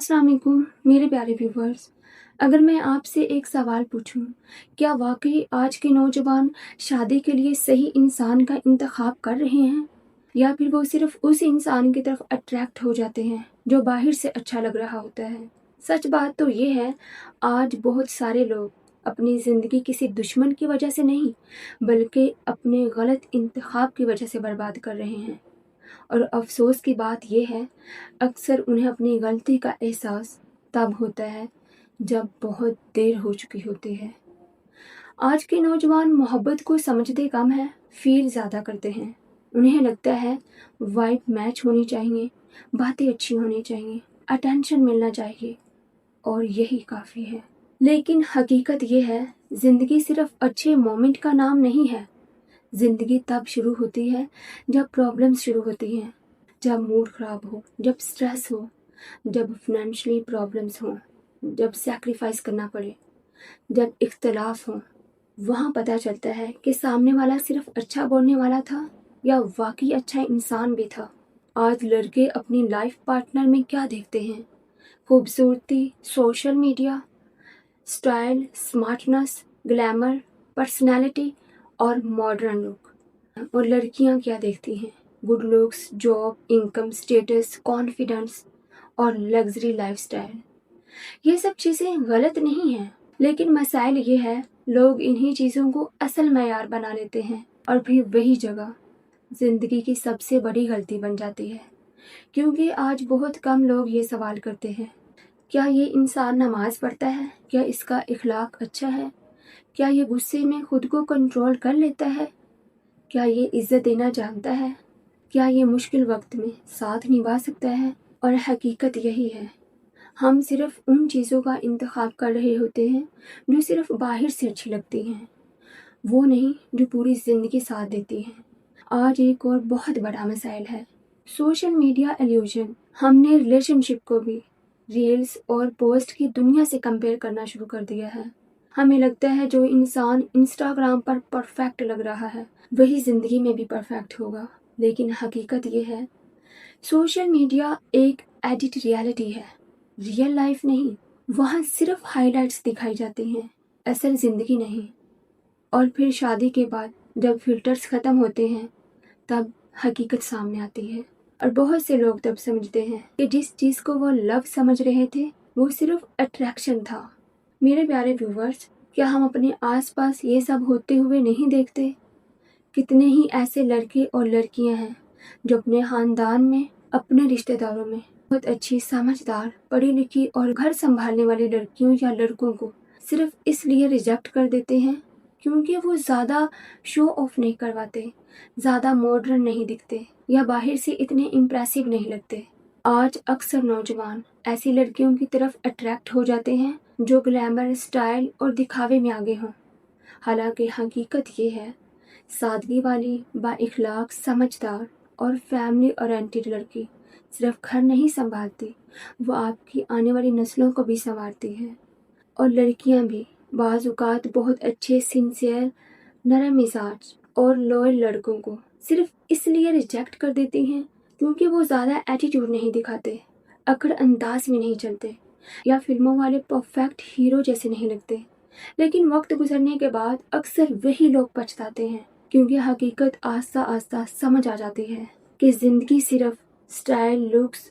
अस्सलाम वालेकुम मेरे प्यारे व्यूवर्स। अगर मैं आपसे एक सवाल पूछूं, क्या वाकई आज के नौजवान शादी के लिए सही इंसान का इंतखाब कर रहे हैं, या फिर वो सिर्फ उस इंसान की तरफ अट्रैक्ट हो जाते हैं जो बाहर से अच्छा लग रहा होता है। सच बात तो ये है, आज बहुत सारे लोग अपनी ज़िंदगी किसी दुश्मन की वजह से नहीं, बल्कि अपने गलत इंतखाब की वजह से बर्बाद कर रहे हैं। और अफसोस की बात यह है, अक्सर उन्हें अपनी गलती का एहसास तब होता है जब बहुत देर हो चुकी होती है। आज के नौजवान मोहब्बत को समझते कम है, फील ज़्यादा करते हैं। उन्हें लगता है वाइब मैच होनी चाहिए, बातें अच्छी होनी चाहिए, अटेंशन मिलना चाहिए और यही काफ़ी है। लेकिन हकीकत ये है, ज़िंदगी सिर्फ अच्छे मोमेंट का नाम नहीं है। ज़िंदगी तब शुरू होती है जब प्रॉब्लम्स शुरू होती हैं, जब मूड ख़राब हो, जब स्ट्रेस हो, जब फाइनेंशियली प्रॉब्लम्स हो, जब सैक्रिफाइस करना पड़े, जब इख्तलाफ हो। वहाँ पता चलता है कि सामने वाला सिर्फ अच्छा बोलने वाला था या वाकई अच्छा इंसान भी था। आज लड़के अपनी लाइफ पार्टनर में क्या देखते हैं? खूबसूरती, social media, style, smartness, glamour, personality और मॉडर्न लुक। और लड़कियां क्या देखती हैं? Good looks, job, income, status, confidence और लग्जरी लाइफस्टाइल। ये सब चीज़ें गलत नहीं हैं, लेकिन मसाइल ये है, लोग इन्हीं चीज़ों को असल मैयार बना लेते हैं और फिर वही जगह ज़िंदगी की सबसे बड़ी गलती बन जाती है। क्योंकि आज बहुत कम लोग ये सवाल करते हैं, क्या ये इंसान नमाज पढ़ता है? क्या इसका इखलाक अच्छा है? क्या ये गुस्से में खुद को कंट्रोल कर लेता है? क्या ये इज्जत देना जानता है? क्या ये मुश्किल वक्त में साथ निभा सकता है? और हकीकत यही है, हम सिर्फ उन चीज़ों का इंतखाब कर रहे होते हैं जो सिर्फ बाहर से अच्छी लगती हैं, वो नहीं जो पूरी ज़िंदगी साथ देती हैं। आज एक और बहुत बड़ा मसाइल है, सोशल मीडिया इल्यूजन। हमने रिलेशनशिप को भी रील्स और पोस्ट की दुनिया से कंपेयर करना शुरू कर दिया है। हमें लगता है जो इंसान इंस्टाग्राम पर परफेक्ट लग रहा है वही ज़िंदगी में भी परफेक्ट होगा। लेकिन हकीकत ये है, सोशल मीडिया एक एडिट रियलिटी है, रियल लाइफ नहीं। वहाँ सिर्फ हाइलाइट्स दिखाई जाती हैं, असल ज़िंदगी नहीं। और फिर शादी के बाद जब फिल्टर्स ख़त्म होते हैं तब हकीकत सामने आती है। और बहुत से लोग तब समझते हैं कि जिस चीज़ को वो लव समझ रहे थे वो सिर्फ अट्रैक्शन था। मेरे प्यारे व्यूवर्स, क्या हम अपने आसपास ये सब होते हुए नहीं देखते? कितने ही ऐसे लड़के और लड़कियां हैं जो अपने ख़ानदान में, अपने रिश्तेदारों में बहुत अच्छी, समझदार, पढ़ी लिखी और घर संभालने वाली लड़कियों या लड़कों को सिर्फ इसलिए रिजेक्ट कर देते हैं क्योंकि वो ज़्यादा शो ऑफ नहीं करवाते, ज़्यादा मॉडर्न नहीं दिखते या बाहर से इतने इम्प्रेसिव नहीं लगते। आज अक्सर नौजवान ऐसी लड़कियों की तरफ अट्रैक्ट हो जाते हैं जो ग्लैमर, स्टाइल और दिखावे में आगे हों। हालांकि हकीकत ये है, सादगी वाली, बाइखलाक, समझदार और फैमिली ओरिएंटेड लड़की सिर्फ घर नहीं संभालती, वो आपकी आने वाली नस्लों को भी संवारती है। और लड़कियां भी बाज़ औक़ात बहुत अच्छे, सिंसियर, नरम मिजाज और लॉयल लड़कों को सिर्फ इसलिए रिजेक्ट कर देती हैं क्योंकि वो ज़्यादा एटीट्यूड नहीं दिखाते, अकड़ अंदाज में नहीं चलते या फिल्मों वाले परफेक्ट हीरो जैसे नहीं लगते। लेकिन वक्त गुजरने के बाद अक्सर वही लोग पछताते हैं क्योंकि हकीकत आस्ता आस्ता समझ आ जाती है कि ज़िंदगी सिर्फ स्टाइल, लुक्स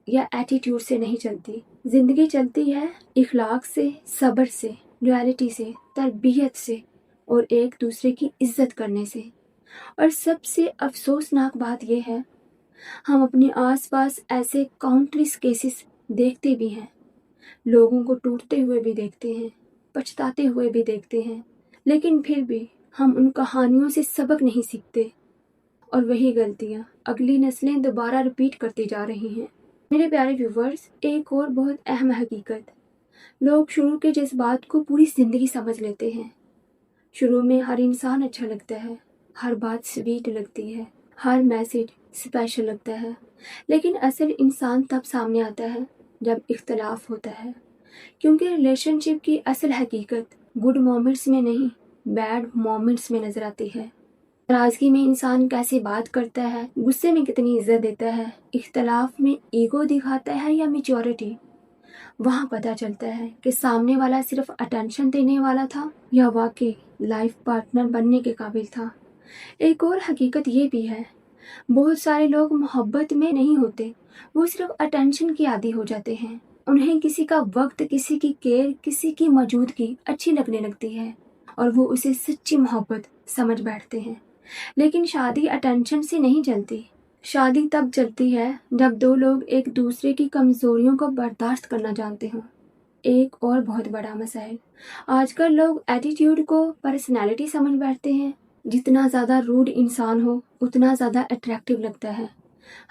या एटीट्यूड से नहीं चलती। ज़िंदगी चलती है इखलाक से, सब्र से, लॉयल्टी से, तरबियत से और एक दूसरे की इज्जत करने से। और सबसे अफसोसनाक बात यह है, हम अपने आसपास ऐसे काउंटलेस केसेस देखते भी हैं, लोगों को टूटते हुए भी देखते हैं, पछताते हुए भी देखते हैं, लेकिन फिर भी हम उन कहानियों से सबक नहीं सीखते और वही गलतियाँ अगली नस्लें दोबारा रिपीट करती जा रही हैं। मेरे प्यारे व्यूवर्स, एक और बहुत अहम हकीकत, लोग शुरू के जज्बात को पूरी ज़िंदगी समझ लेते हैं। शुरू में हर इंसान अच्छा लगता है, हर बात स्वीट लगती है, हर मैसेज स्पेशल लगता है, लेकिन असल इंसान तब सामने आता है जब इख्तलाफ होता है। क्योंकि रिलेशनशिप की असल हकीकत गुड मोमेंट्स में नहीं, बैड मोमेंट्स में नज़र आती है। नाराज़गी में इंसान कैसे बात करता है, गुस्से में कितनी इज्जत देता है, इख्तलाफ में ईगो दिखाता है या मैच्योरिटी, وہاں پتہ چلتا ہے کہ سامنے والا صرف اٹینشن دینے والا تھا یا واقعی لائف پارٹنر بننے کے قابل تھا۔ ایک اور حقیقت یہ بھی ہے، بہت سارے لوگ محبت میں نہیں ہوتے، وہ صرف اٹینشن کے عادی ہو جاتے ہیں۔ انہیں کسی کا وقت، کسی کی کیئر، کسی کی موجودگی اچھی لگنے لگتی ہے اور وہ اسے سچی محبت سمجھ بیٹھتے ہیں۔ لیکن شادی اٹینشن سے نہیں چلتی۔ شادی تب چلتی ہے جب دو لوگ ایک دوسرے کی کمزوریوں کو برداشت کرنا جانتے ہوں۔ ایک اور بہت بڑا مسائل، آج کل لوگ ایٹیٹیوڈ کو پرسنالٹی سمجھ بیٹھتے ہیں۔ جتنا زیادہ روڈ انسان ہو اتنا زیادہ اٹریکٹیو لگتا ہے،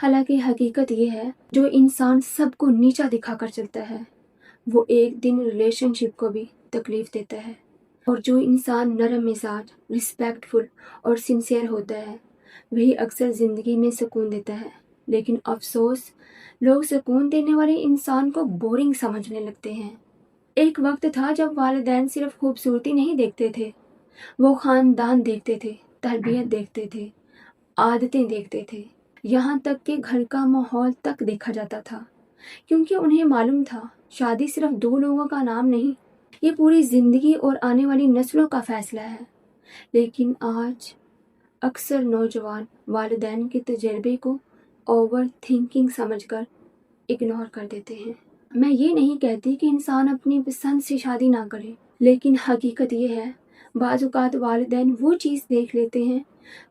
حالانکہ حقیقت یہ ہے جو انسان سب کو نیچا دکھا کر چلتا ہے وہ ایک دن ریلیشن شپ کو بھی تکلیف دیتا ہے، اور جو انسان نرم مزاج، رسپیکٹ فل اور سنسیئر ہوتا ہے وہی اکثر زندگی میں سکون دیتا ہے۔ لیکن افسوس، لوگ سکون دینے والے انسان کو بورنگ سمجھنے لگتے ہیں۔ ایک وقت تھا جب والدین صرف خوبصورتی نہیں دیکھتے تھے، وہ خاندان دیکھتے تھے، تربیت دیکھتے تھے، عادتیں دیکھتے تھے، یہاں تک کہ گھر کا ماحول تک دیکھا جاتا تھا، کیونکہ انہیں معلوم تھا شادی صرف دو لوگوں کا نام نہیں، یہ پوری زندگی اور آنے والی نسلوں کا فیصلہ ہے۔ لیکن آج اکثر نوجوان والدین کے تجربے کو اوور تھنکنگ سمجھ کر اگنور کر دیتے ہیں۔ میں یہ نہیں کہتی کہ انسان اپنی پسند سے شادی نہ کرے، لیکن حقیقت یہ ہے بعض اوقات والدین وہ چیز دیکھ لیتے ہیں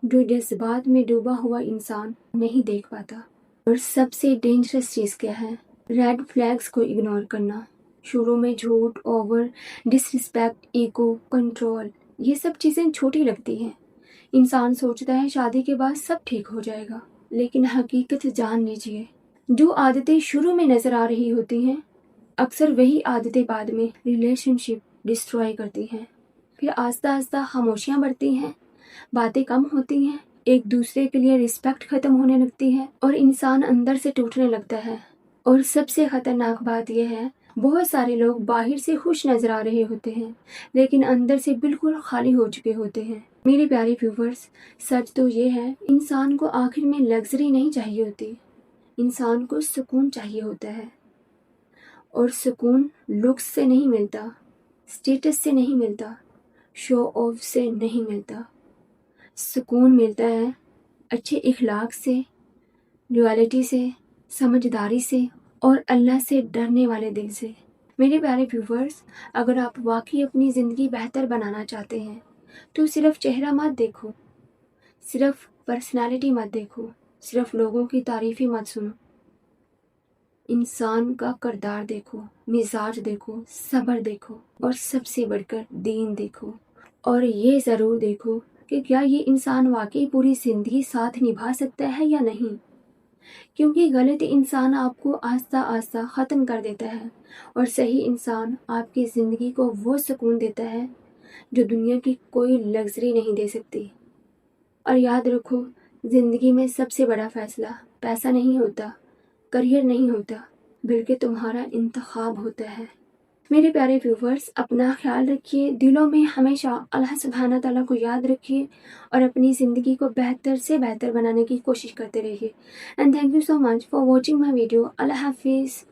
جو جذبات میں ڈوبا ہوا انسان نہیں دیکھ پاتا۔ اور سب سے ڈینجرس چیز کیا ہے؟ ریڈ فلیگز کو اگنور کرنا۔ شروع میں جھوٹ، اوور ڈس رسپیکٹ، ایگو، کنٹرول، یہ سب چیزیں چھوٹی لگتی ہیں۔ انسان سوچتا ہے شادی کے بعد سب ٹھیک ہو جائے گا، لیکن حقیقت جان لیجیے، جو عادتیں شروع میں نظر آ رہی ہوتی ہیں اکثر وہی عادتیں بعد میں ریلیشن شپ ڈسٹروائے کرتی ہیں۔ پھر آہستہ آہستہ خاموشیاں بڑھتی ہیں، باتیں کم ہوتی ہیں، ایک دوسرے کے لیے رسپیکٹ ختم ہونے لگتی ہے اور انسان اندر سے ٹوٹنے لگتا ہے۔ اور سب سے خطرناک بات یہ ہے، بہت سارے لوگ باہر سے خوش نظر آ رہے ہوتے ہیں لیکن اندر سے بالکل خالی ہو چکے ہوتے ہیں۔ میرے پیارے ویورز، سچ تو یہ ہے انسان کو آخر میں لگژری نہیں چاہیے ہوتی، انسان کو سکون چاہیے ہوتا ہے، اور سکون لکس سے نہیں ملتا، اسٹیٹس سے نہیں ملتا، شو آف سے نہیں ملتا۔ سکون ملتا ہے اچھے اخلاق سے، لویلٹی سے، سمجھداری سے اور اللہ سے ڈرنے والے دل سے۔ میرے پیارے ویورز، اگر آپ واقعی اپنی زندگی بہتر بنانا چاہتے ہیں تو صرف چہرہ مت دیکھو، صرف پرسنالٹی مت دیکھو، صرف لوگوں کی تعریفیں مت سنو، انسان کا کردار دیکھو، مزاج دیکھو، صبر دیکھو اور سب سے بڑھ کر دین دیکھو۔ اور یہ ضرور دیکھو کہ کیا یہ انسان واقعی پوری زندگی ساتھ نبھا سکتا ہے یا نہیں، کیونکہ غلط انسان آپ کو آہستہ آہستہ ختم کر دیتا ہے اور صحیح انسان آپ کی زندگی کو وہ سکون دیتا ہے جو دنیا کی کوئی لگژری نہیں دے سکتی۔ اور یاد رکھو، زندگی میں سب سے بڑا فیصلہ پیسہ نہیں ہوتا، کریئر نہیں ہوتا، بلکہ تمہارا انتخاب ہوتا ہے۔ میرے پیارے ویورز، اپنا خیال رکھیے، دلوں میں ہمیشہ اللہ سبحانہ تعالیٰ کو یاد رکھیے اور اپنی زندگی کو بہتر سے بہتر بنانے کی کوشش کرتے رہیے۔ And thank you so much for watching my video. اللہ حافظ۔